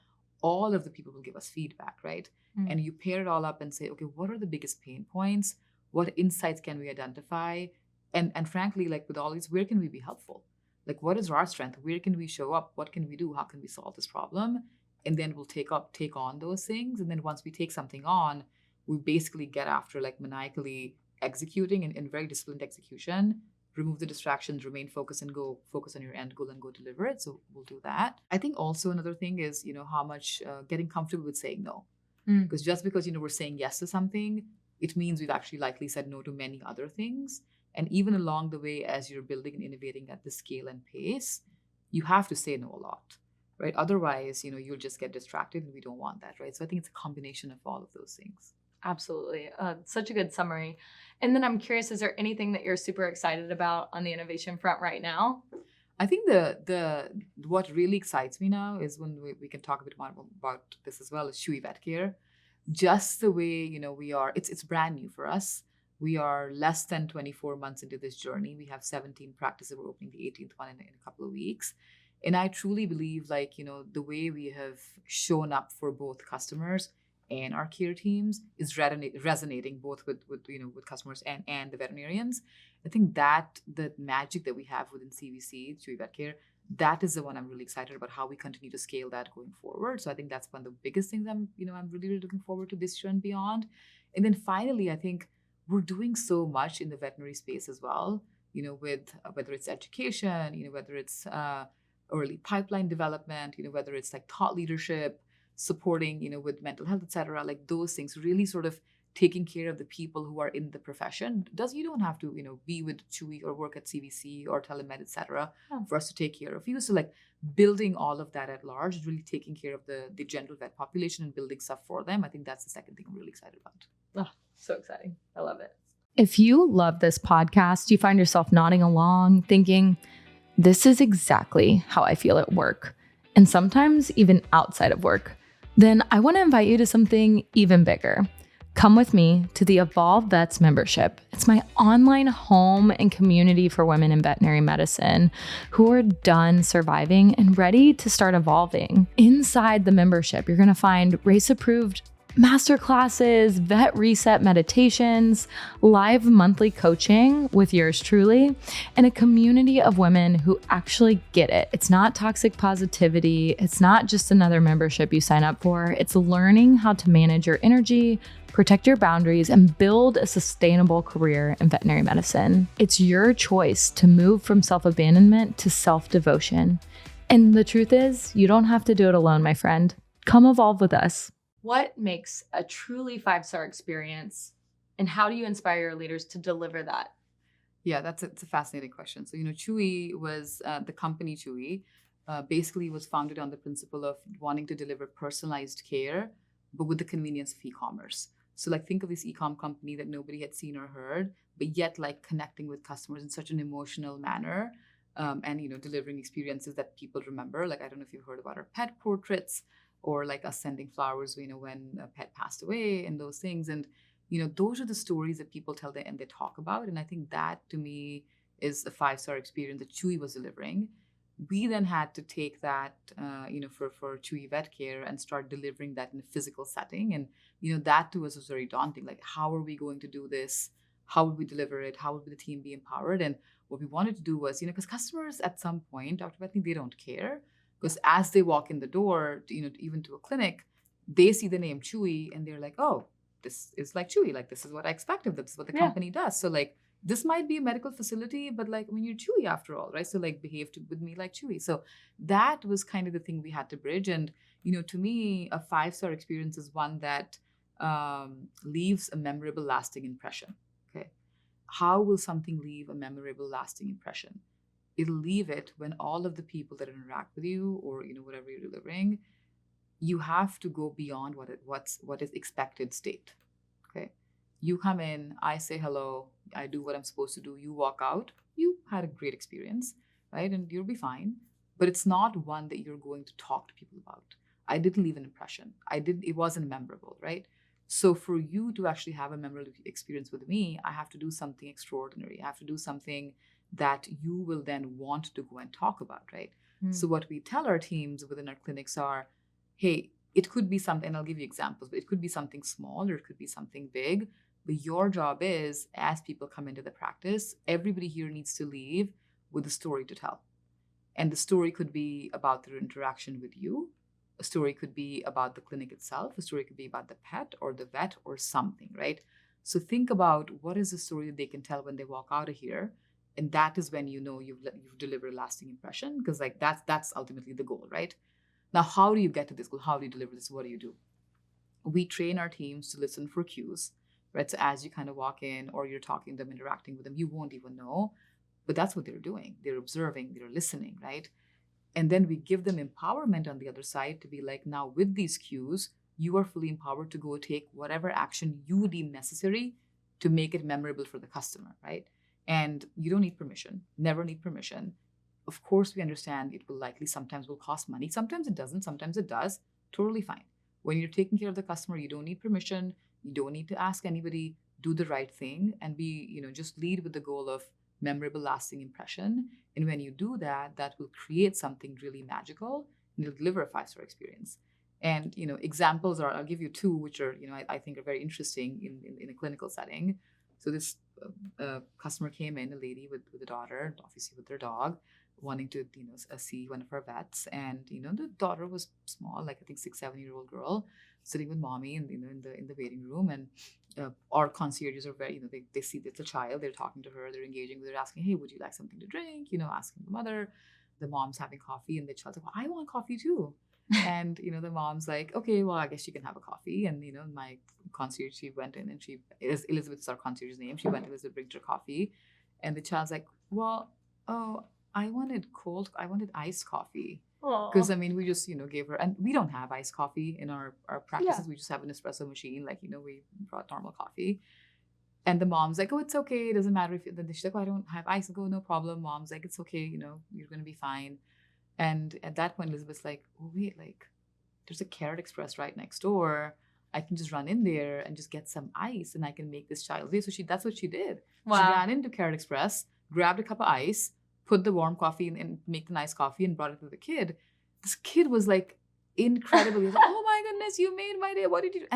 All of the people will give us feedback, right? And you pair it all up and say, okay, what are the biggest pain points? What insights can we identify? And frankly, like with all these, where can we be helpful? Like, what is our strength? Where can we show up? What can we do? How can we solve this problem? And then we'll take on those things. And then once we take something on, we basically get after like maniacally executing and very disciplined execution, remove the distractions, remain focused and go focus on your end goal and go deliver it. So we'll do that. I think also another thing is, how much getting comfortable with saying no. Because just because, we're saying yes to something, it means we've actually likely said no to many other things. And even along the way, as you're building and innovating at the scale and pace, you have to say no a lot, right? Otherwise, you'll just get distracted and we don't want that, right? So I think it's a combination of all of those things. Absolutely. Such a good summary. And then I'm curious, is there anything that you're super excited about on the innovation front right now? I think the what really excites me now is when we can talk a bit more about this as well, is Chewy Vet Care. Just the way, we are, it's brand new for us. We are less than 24 months into this journey. We have 17 practices. We're opening the 18th one in a couple of weeks. And I truly believe the way we have shown up for both customers and our care teams is resonating both with customers and the veterinarians. I think that the magic that we have within CVC, Chewy Vet Care, that is the one I'm really excited about, how we continue to scale that going forward. So I think that's one of the biggest things I'm really, really looking forward to this year and beyond. And then finally, I think we're doing so much in the veterinary space as well, with whether it's education, whether it's early pipeline development, whether it's like thought leadership, supporting, with mental health, et cetera, like those things, really sort of taking care of the people who are in the profession. You don't have to, be with Chewy or work at CVC or telemed, et cetera, for us to take care of you. So like building all of that at large, really taking care of the general vet population and building stuff for them. I think that's the second thing I'm really excited about. Oh, so exciting. I love it. If you love this podcast, you find yourself nodding along, thinking, this is exactly how I feel at work, and sometimes even outside of work, then I want to invite you to something even bigger. Come with me to the Evolve Vets membership. It's my online home and community for women in veterinary medicine who are done surviving and ready to start evolving. Inside the membership, you're going to find race-approved masterclasses, vet reset meditations, live monthly coaching with yours truly, and a community of women who actually get it. It's not toxic positivity. It's not just another membership you sign up for. It's learning how to manage your energy, protect your boundaries, and build a sustainable career in veterinary medicine. It's your choice to move from self-abandonment to self-devotion. And the truth is, you don't have to do it alone, my friend. Come evolve with us. What makes a truly 5-star experience, and how do you inspire your leaders to deliver that? Yeah, it's a fascinating question. So, Chewy was, the company Chewy basically was founded on the principle of wanting to deliver personalized care, but with the convenience of e-commerce. So like think of this e-com company that nobody had seen or heard, but yet like connecting with customers in such an emotional manner, and delivering experiences that people remember. Like, I don't know if you've heard about our pet portraits, or like us sending flowers, when a pet passed away and those things. And, those are the stories that people tell and they talk about. And I think that to me is a 5-star experience that Chewy was delivering. We then had to take that, for Chewy Vet Care and start delivering that in a physical setting. And, that to us was very daunting. Like, how are we going to do this How would we deliver it? How would the team be empowered? And what we wanted to do was, because customers at some point, Dr. Bethany, they don't care. Because as they walk in the door, even to a clinic, they see the name Chewy and they're like, oh, this is like Chewy. Like, this is what I expect of them. This is what the company does. So like, this might be a medical facility, but like, you're Chewy after all, right? So like, behave with me like Chewy. So that was kind of the thing we had to bridge. And, to me, a 5-star experience is one that leaves a memorable, lasting impression. Okay. How will something leave a memorable, lasting impression? It'll leave it when all of the people that interact with you or, whatever you're delivering, you have to go beyond what is expected state. Okay. You come in, I say hello, I do what I'm supposed to do. You walk out, you had a great experience, right? And you'll be fine. But it's not one that you're going to talk to people about. I didn't leave an impression. It wasn't memorable, right? So for you to actually have a memorable experience with me, I have to do something extraordinary. I have to do something that you will then want to go and talk about, right? So what we tell our teams within our clinics are, hey, it could be something, and I'll give you examples, but it could be something small or it could be something big. But your job is, as people come into the practice, everybody here needs to leave with a story to tell. And the story could be about their interaction with you. A story could be about the clinic itself. A story could be about the pet or the vet or something, right? So think about what is the story that they can tell when they walk out of here. And that is when you've delivered a lasting impression, because like that's ultimately the goal, right? Now, how do you get to this goal? How do you deliver this? What do you do? We train our teams to listen for cues, right? So as you kind of walk in or you're talking to them, interacting with them, you won't even know, but that's what they're doing. They're observing, they're listening, right? And then we give them empowerment on the other side to be like, now with these cues, you are fully empowered to go take whatever action you deem necessary to make it memorable for the customer, right? And you don't need permission, never need permission. Of course, we understand it will likely sometimes will cost money. Sometimes it doesn't, sometimes it does. Totally fine. When you're taking care of the customer, you don't need permission. You don't need to ask anybody. Do the right thing and be, just lead with the goal of memorable, lasting impression. And when you do that, that will create something really magical and it'll deliver a 5-star experience. And, examples are, I'll give you 2, which are, I think are very interesting in a clinical setting. So this customer came in, a lady with a daughter, obviously with their dog, wanting to, see one of our vets. And, the daughter was small, like I think 6-7-year-old girl sitting with mommy and, in the waiting room. And our concierges are very, they see it's a child, they're talking to her, they're engaging with her, asking, hey, would you like something to drink? Asking the mother, the mom's having coffee and the child's like, well, I want coffee too. And, the mom's like, okay, well, I guess you can have a coffee. And, my concierge, she went in and Elizabeth is our concierge's name. She went, Elizabeth brings her coffee. And the child's like, well, I wanted iced coffee. Because, we just, gave her, and we don't have iced coffee in our practices. Yeah. We just have an espresso machine. Like, we brought normal coffee. And the mom's like, oh, it's okay. It doesn't matter if she's like, oh, I don't have ice. I go, no problem. Mom's like, it's okay. You're going to be fine. And at that point, Elizabeth's like, oh, wait, like, there's a Carrot Express right next door. I can just run in there and just get some ice and I can make this child's day. So that's what she did. Wow. She ran into Carrot Express, grabbed a cup of ice, put the warm coffee in and make the nice coffee and brought it to the kid. This kid was like incredible. He was like, oh my goodness, you made my day. What did you do?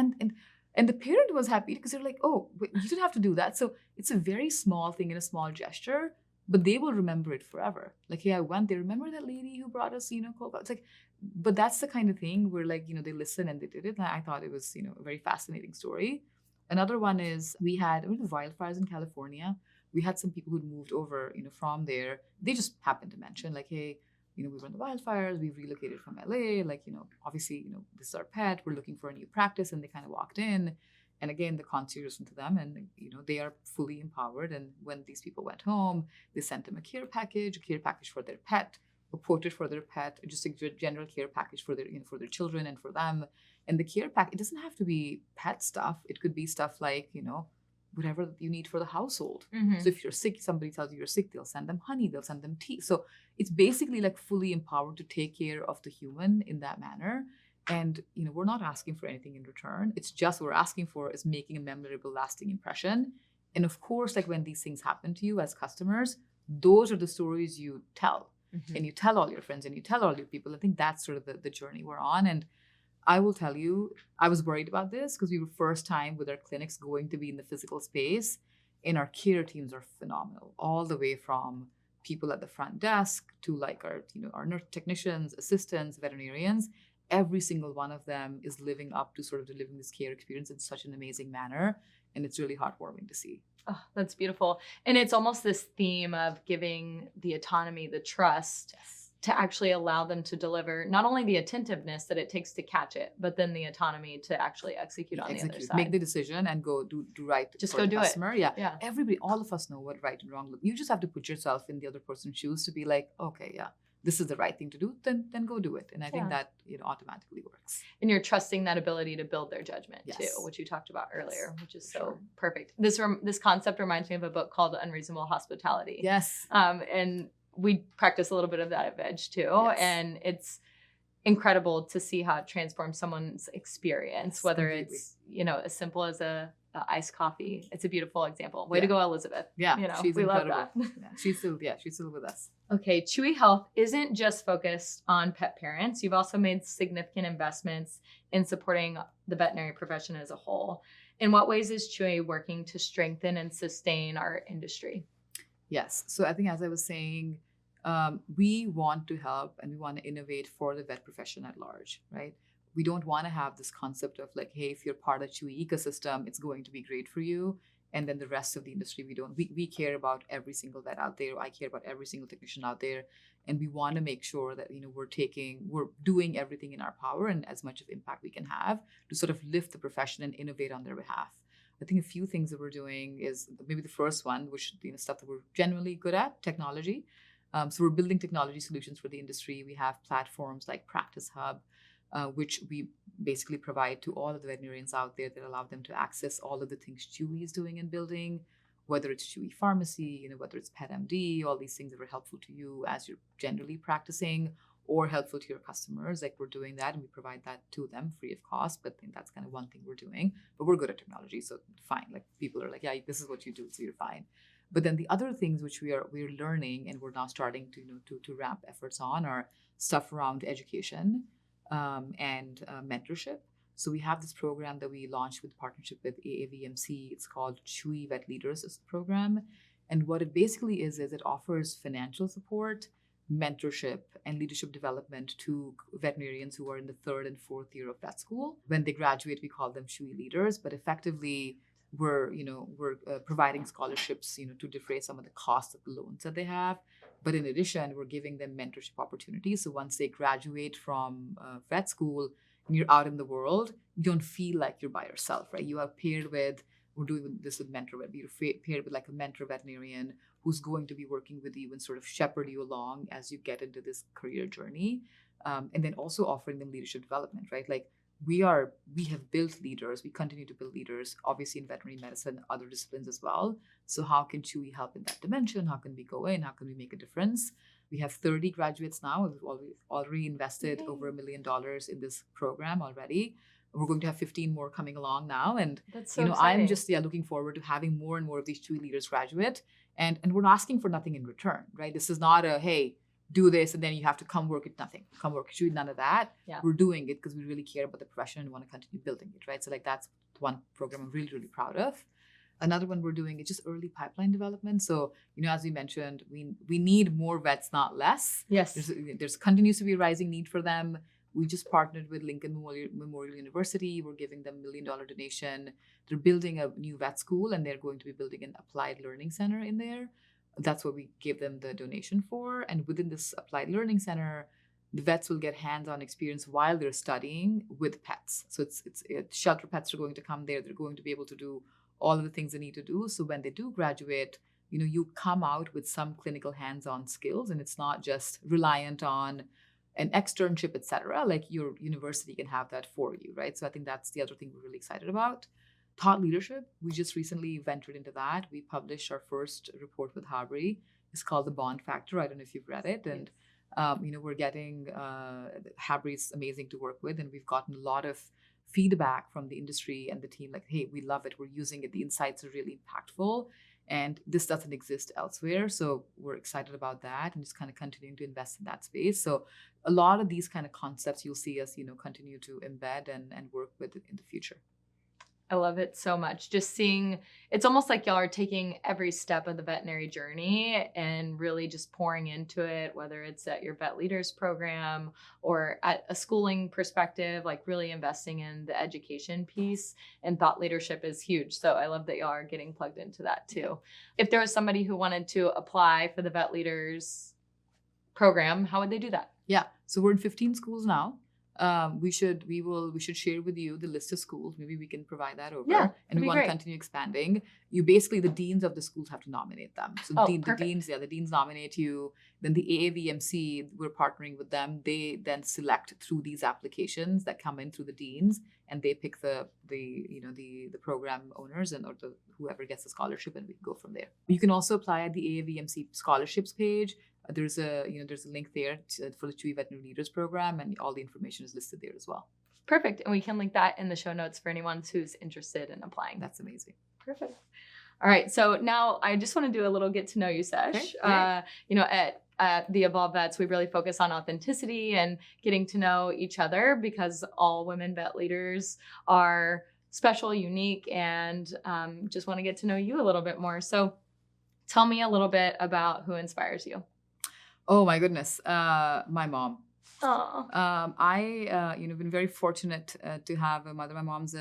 And the parent was happy because they're like, oh, wait, you didn't have to do that. So it's a very small thing and a small gesture, but they will remember it forever. Like, hey, I went there. Remember that lady who brought us, Coke? It's like, but that's the kind of thing where like, they listen and they did it. And I thought it was, a very fascinating story. Another one is we had wildfires in California. We had some people who'd moved over, from there. They just happened to mention like, hey, we were in the wildfires. We've relocated from LA. Like, obviously, this is our pet. We're looking for a new practice. And they kind of walked in. And again, the concierge listened to them and, they are fully empowered. And when these people went home, they sent them a care package for their pet, a portrait for their pet, just a general care package for their, for their children and for them. And the care pack, it doesn't have to be pet stuff. It could be stuff like, whatever you need for the household. Mm-hmm. So if you're sick, somebody tells you you're sick, they'll send them honey, they'll send them tea. So it's basically like fully empowered to take care of the human in that manner. And, we're not asking for anything in return. It's just what we're asking for is making a memorable, lasting impression. And of course, like when these things happen to you as customers, those are the stories you tell. Mm-hmm. And you tell all your friends and you tell all your people. I think that's sort of the journey we're on. And I will tell you, I was worried about this because we were first time with our clinics going to be in the physical space. And our care teams are phenomenal, all the way from people at the front desk to like our nurse technicians, assistants, veterinarians. Every single one of them is living up to sort of delivering this care experience in such an amazing manner. And it's really heartwarming to see. Oh, that's beautiful. And it's almost this theme of giving the autonomy, the trust to actually allow them to deliver not only the attentiveness that it takes to catch it, but then the autonomy to actually execute on the other side. Make the decision and go do right. Just for go the do customer. it. Yeah. Everybody, all of us know what right and wrong look. You just have to put yourself in the other person's shoes to be like, okay, yeah, this is the right thing to do. Then go do it. And I think that automatically works. And you're trusting that ability to build their judgment too, which you talked about earlier, which is so perfect. This concept reminds me of a book called Unreasonable Hospitality. Yes. And we practice a little bit of that at Veg too. Yes. And it's incredible to see how it transforms someone's experience, whether it's, as simple as a iced coffee. It's a beautiful example. Way to go, Elizabeth. Yeah. She's we incredible. Love that. She's still with us. Okay. Chewy Health isn't just focused on pet parents. You've also made significant investments in supporting the veterinary profession as a whole. In what ways is Chewy working to strengthen and sustain our industry? Yes. So I think, as I was saying, we want to help and we want to innovate for the vet profession at large, right? We don't want to have this concept of like, hey, if you're part of Chewy ecosystem, it's going to be great for you. And then the rest of the industry, we care about every single vet out there. I care about every single technician out there. And we want to make sure that, we're doing everything in our power and as much of impact we can have to sort of lift the profession and innovate on their behalf. I think a few things that we're doing is maybe the first one, which stuff that we're generally good at, technology. So we're building technology solutions for the industry. We have platforms like Practice Hub, which we basically provide to all of the veterinarians out there that allow them to access all of the things Chewy is doing and building, whether it's Chewy Pharmacy, whether it's PetMD, all these things that are helpful to you as you're generally practicing or helpful to your customers. Like we're doing that and we provide that to them free of cost. But I think that's kind of one thing we're doing. But we're good at technology, so fine. Like people are like, yeah, this is what you do, so you're fine. But then the other things which we're learning and we're now starting to ramp efforts on are stuff around education and mentorship. So we have this program that we launched with partnership with AAVMC. It's called Chewy Vet Leaders Program. And what it basically is it offers financial support, mentorship, and leadership development to veterinarians who are in the 3rd and 4th year of vet school. When they graduate, we call them Chewy leaders, but effectively we're providing scholarships, to defray some of the costs of the loans that they have. But in addition, we're giving them mentorship opportunities. So once they graduate from vet school and you're out in the world, you don't feel like you're by yourself, right? You are paired with, we're doing this with mentor vet, you're paired with like a mentor veterinarian who's going to be working with you and sort of shepherd you along as you get into this career journey. And then also offering them leadership development, right? Like we have built leaders, we continue to build leaders, obviously in veterinary medicine, other disciplines as well. So how can Chewy help in that dimension? How can we go in? How can we make a difference? We have 30 graduates now. We've already invested over $1 million in this program already. We're going to have 15 more coming along now. And that's so exciting. I'm just looking forward to having more and more of these Chewy leaders graduate. And we're asking for nothing in return, right? This is not a, hey, do this and then you have to come work at nothing. Come work at Chewy, none of that. Yeah. We're doing it because we really care about the profession and want to continue building it, right? So like that's one program I'm really, really proud of. Another one we're doing is just early pipeline development. So, as we mentioned, we need more vets, not less. Yes. There's continues to be a rising need for them. We just partnered with Lincoln Memorial University. We're giving them $1 million donation. They're building a new vet school and they're going to be building an applied learning center in there. That's what we gave them the donation for. And within this applied learning center, the vets will get hands-on experience while they're studying with pets. So it's shelter pets are going to come there. They're going to be able to do all of the things they need to do. So when they do graduate, you come out with some clinical hands-on skills and it's not just reliant on an externship, et cetera. Like your university can have that for you, right? So I think that's the other thing we're really excited about. Thought leadership, we just recently ventured into that. We published our first report with Harbury. It's called The Bond Factor. I don't know if you've read it. And, we're getting, Harbury's amazing to work with. And we've gotten a lot of feedback from the industry and the team like, hey, we love it. We're using it. The insights are really impactful. And this doesn't exist elsewhere. So we're excited about that and just kind of continuing to invest in that space. So a lot of these kind of concepts you'll see us, continue to embed and work with in the future. I love it so much. Just seeing, it's almost like y'all are taking every step of the veterinary journey and really just pouring into it, whether it's at your vet leaders program or at a schooling perspective, like really investing in the education piece, and thought leadership is huge. So I love that y'all are getting plugged into that too. If there was somebody who wanted to apply for the vet leaders program, how would they do that? Yeah. So we're in 15 schools now. We should share with you the list of schools. Maybe we can provide that over. Yeah, and we want to continue expanding. You basically, the deans of the schools have to nominate them. So the deans nominate you. Then the AAVMC, we're partnering with them. They then select through these applications that come in through the deans, and they pick the program owners or whoever gets the scholarship, and we go from there. You can also apply at the AAVMC scholarships page. There's a link there for the Chewy Veterinary Leaders Program, and all the information is listed there as well. Perfect. And we can link that in the show notes for anyone who's interested in applying. That's amazing. Perfect. All right. So now I just want to do a little get to know you sesh. Okay, At the Evolve Vets, we really focus on authenticity and getting to know each other, because all women vet leaders are special, unique, and just want to get to know you a little bit more. So tell me a little bit about who inspires you. Oh my goodness, my mom. Oh. I been very fortunate to have a mother. My mom's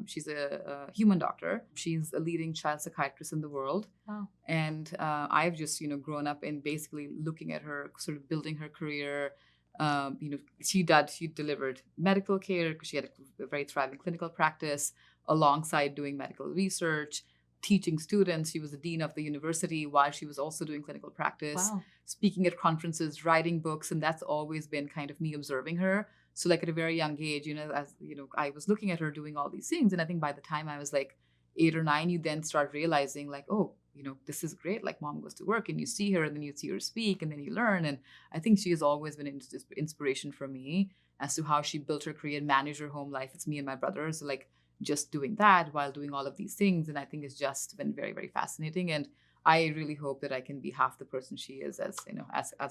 she's a human doctor. She's a leading child psychiatrist in the world. Wow. And I've just grown up in basically looking at her, sort of building her career. She delivered medical care because she had a very thriving clinical practice alongside doing medical research, teaching students. She was the dean of the university while she was also doing clinical practice. Wow. Speaking at conferences, writing books, and that's always been kind of me observing her. So like at a very young age, I was looking at her doing all these things, and I think by the time I was like 8 or 9, you then start realizing like, oh, this is great. Like mom goes to work, and you see her, and then you see her speak, and then you learn. And I think she has always been an inspiration for me as to how she built her career and managed her home life. It's me and my brother, so like just doing that while doing all of these things, and I think it's just been very, very fascinating. And I really hope that I can be half the person she is as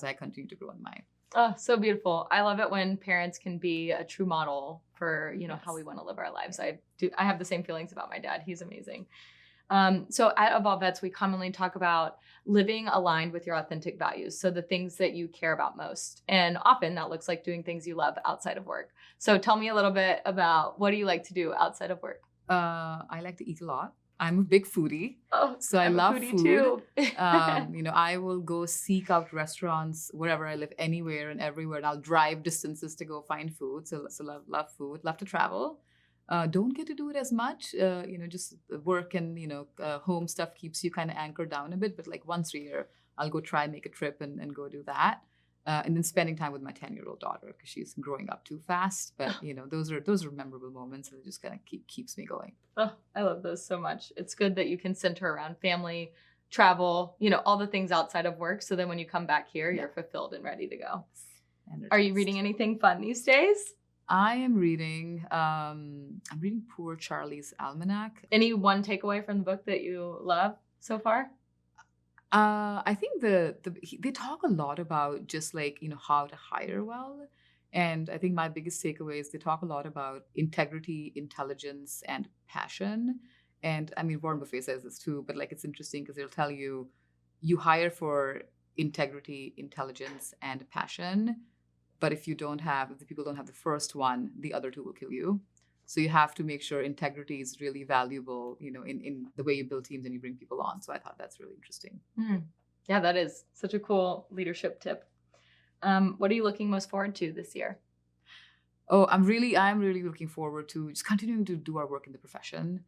I continue to grow in mine. Oh, so beautiful. I love it when parents can be a true model for, Yes. how we want to live our lives. I have the same feelings about my dad. He's amazing. So at Evolve Vets, we commonly talk about living aligned with your authentic values. So the things that you care about most. And often that looks like doing things you love outside of work. So tell me a little bit about, what do you like to do outside of work? I like to eat a lot. I'm a big foodie. Oh, So I I'm a food. foodie too. I will go seek out restaurants wherever I live, anywhere and everywhere, and I'll drive distances to go find food. So love food, love to travel. Don't get to do it as much. Just work and home stuff keeps you kind of anchored down a bit. But like once a year, I'll go try make a trip and go do that. And then spending time with my 10-year-old daughter because she's growing up too fast. But those are memorable moments, and it just kind of keeps me going. Oh, I love those so much. It's good that you can center around family, travel, all the things outside of work. So then when you come back here, you're fulfilled and ready to go. Are you reading anything fun these days? I am reading. I'm reading Poor Charlie's Almanac. Any one takeaway from the book that you love so far? I think they talk a lot about just like how to hire well, and I think my biggest takeaway is they talk a lot about integrity, intelligence, and passion. And I mean, Warren Buffett says this too, but like it's interesting because they'll tell you hire for integrity, intelligence, and passion. But if the people don't have the first one, the other two will kill you. So you have to make sure integrity is really valuable, in the way you build teams and you bring people on. So I thought that's really interesting. Yeah, that is such a cool leadership tip. What are you looking most forward to this year? Oh, I'm really looking forward to just continuing to do our work in the profession.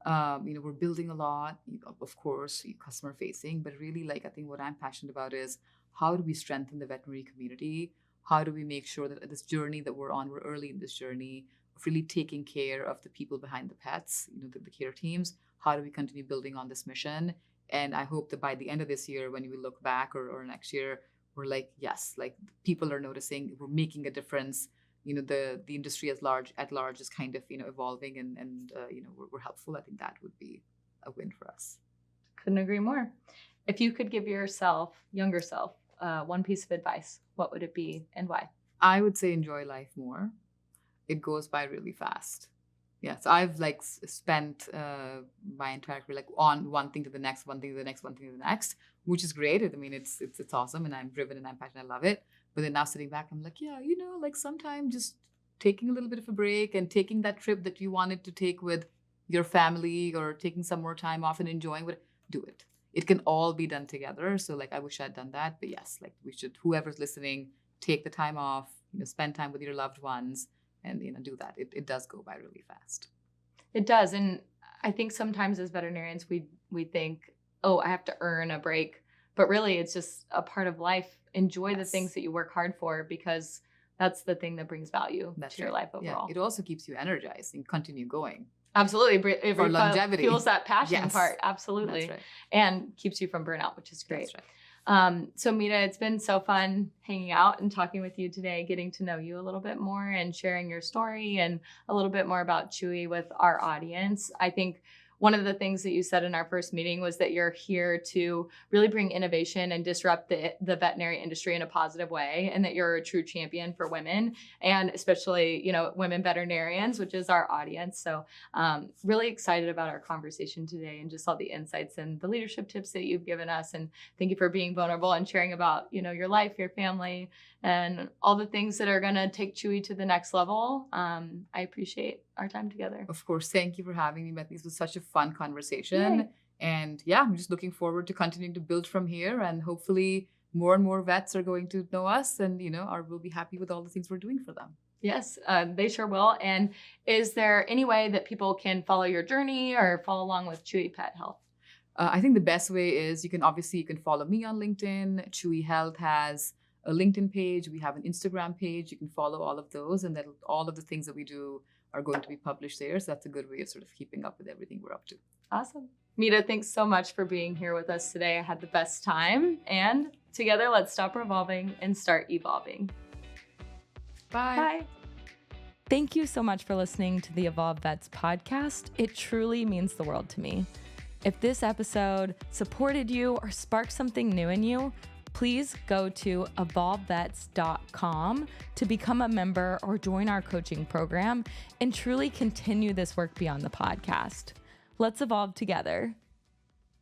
We're building a lot, of course, customer facing, but really I think what I'm passionate about is how do we strengthen the veterinary community? How do we make sure that this journey that we're on, we're early in this journey of really taking care of the people behind the pets, the care teams? How do we continue building on this mission? And I hope that by the end of this year, when we look back or next year, we're like, yes, like people are noticing, we're making a difference. The industry at large is kind of, evolving and we're helpful. I think that would be a win for us. Couldn't agree more. If you could give yourself, younger self, one piece of advice, what would it be and why? I would say enjoy life more. It goes by really fast. Yeah, so I've like spent my entire career like on one thing to the next, one thing to the next, one thing to the next, which is great. I mean, it's awesome, and I'm driven and I'm passionate. I love it. But then now sitting back, I'm like, yeah, like sometimes just taking a little bit of a break and taking that trip that you wanted to take with your family, or taking some more time off and enjoying it, do it. It can all be done together. So like I wish I'd done that, but yes, like we should, whoever's listening, take the time off, spend time with your loved ones, and do that. It does go by really fast. It does. And I think sometimes as veterinarians, we think, oh, I have to earn a break. But really, it's just a part of life. Enjoy the things that you work hard for, because that's the thing that brings value to your life overall. Yeah. It also keeps you energized and continue going. Absolutely. For longevity. Fuels that passion part. Absolutely. That's right. And keeps you from burnout, which is great. That's right. So Mita, it's been so fun hanging out and talking with you today, getting to know you a little bit more and sharing your story and a little bit more about Chewy with our audience. I think one of the things that you said in our first meeting was that you're here to really bring innovation and disrupt the veterinary industry in a positive way, and that you're a true champion for women, and especially, women veterinarians, which is our audience. So really excited about our conversation today and just all the insights and the leadership tips that you've given us. And thank you for being vulnerable and sharing about, your life, your family, and all the things that are going to take Chewy to the next level. I appreciate our time together. Of course. Thank you for having me, Beth. This was such a fun conversation. Yay. And yeah, I'm just looking forward to continuing to build from here. And hopefully more and more vets are going to know us and, will be happy with all the things we're doing for them. Yes, they sure will. And is there any way that people can follow your journey or follow along with Chewy Pet Health? I think the best way is you can follow me on LinkedIn. Chewy Health has a LinkedIn page. We have an Instagram page. You can follow all of those, and then all of the things that we do are going to be published there. So that's a good way of sort of keeping up with everything we're up to. Awesome. Mita, thanks so much for being here with us today. I had the best time. And together, let's stop revolving and start evolving. Bye. Bye. Thank you so much for listening to the Evolve Vets podcast. It truly means the world to me. If this episode supported you or sparked something new in you, please go to evolvevets.com to become a member or join our coaching program and truly continue this work beyond the podcast. Let's evolve together.